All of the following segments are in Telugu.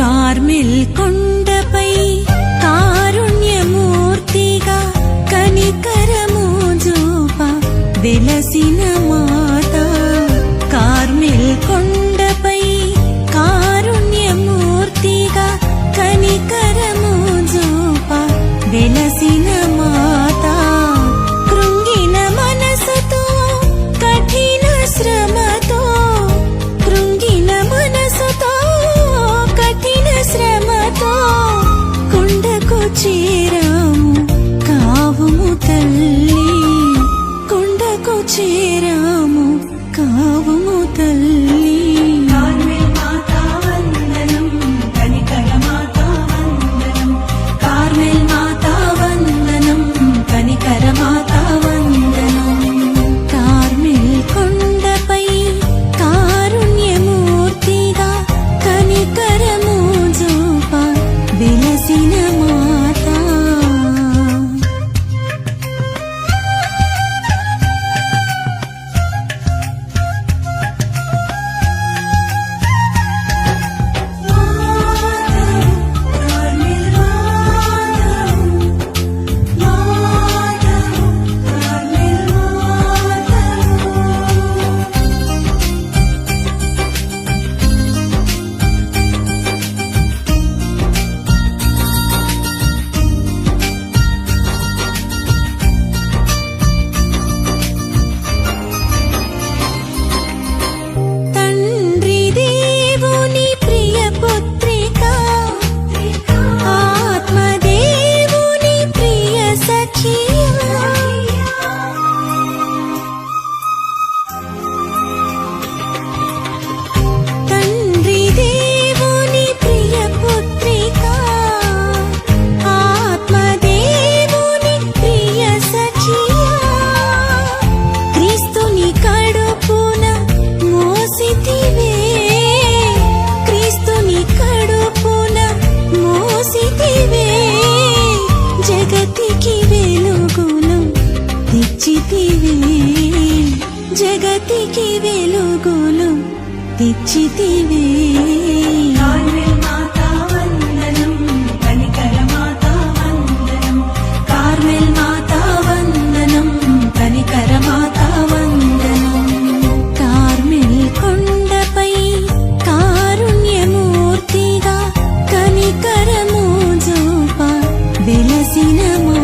కార్మెల్ కొండపై కారుణ్యమూర్తిగా కనికరము చూప వెలసిన మాత. కార్మెల్ కొండపై కారుణ్యమూర్తిగా కనికరము చూప వెలసిన మాత. కృంగిన మనసుతో కఠిన శ్రమతో, కృంగిన మనసుతో శ్రమతో కొండకు చేరాము కావుము తల్లి, కొండకు చేరాము కావుము తల్లి. కార్మెల్ మాతా వందనం, కనికర మాతా వందనం. కార్మెల్ మాతా వందనం, కనికర మాతా వందనం. కార్మెల్ కొండపై కారుణ్యమూర్తిగా కనికరము వెలసిన మాత. జగతికి వెలుగులు తెచ్చితివే. కార్మెల్ మాతా వందనం, కనికర మాతా వందనం. కార్మెల్ మాతా వందనం, కనికర మాతా వందనం. కార్మెల్ కొండపై కారుణ్యమూర్తిగా కనికరము చూప వెలసిన మాత.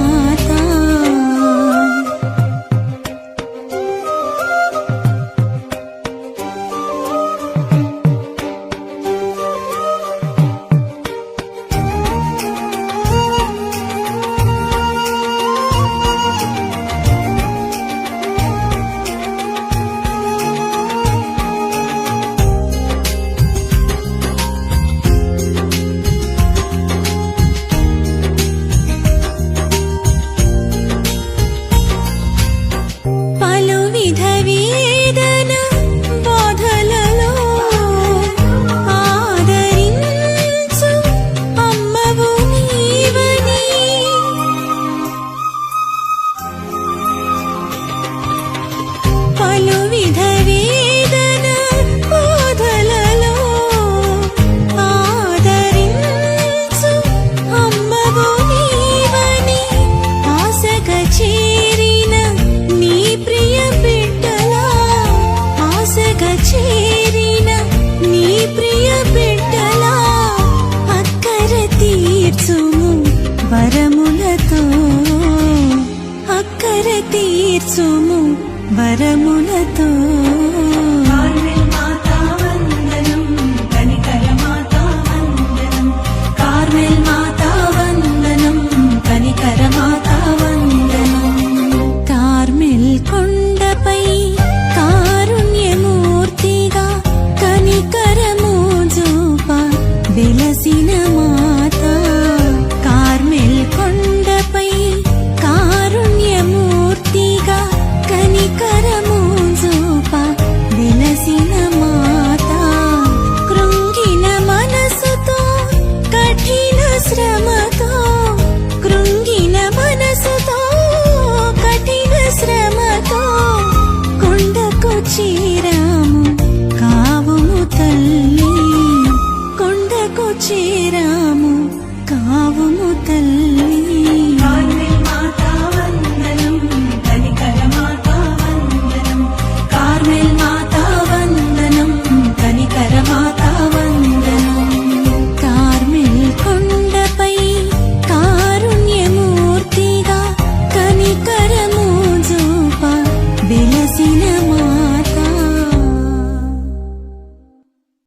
వరములతో అక్కర తీర్చుము వరములతో.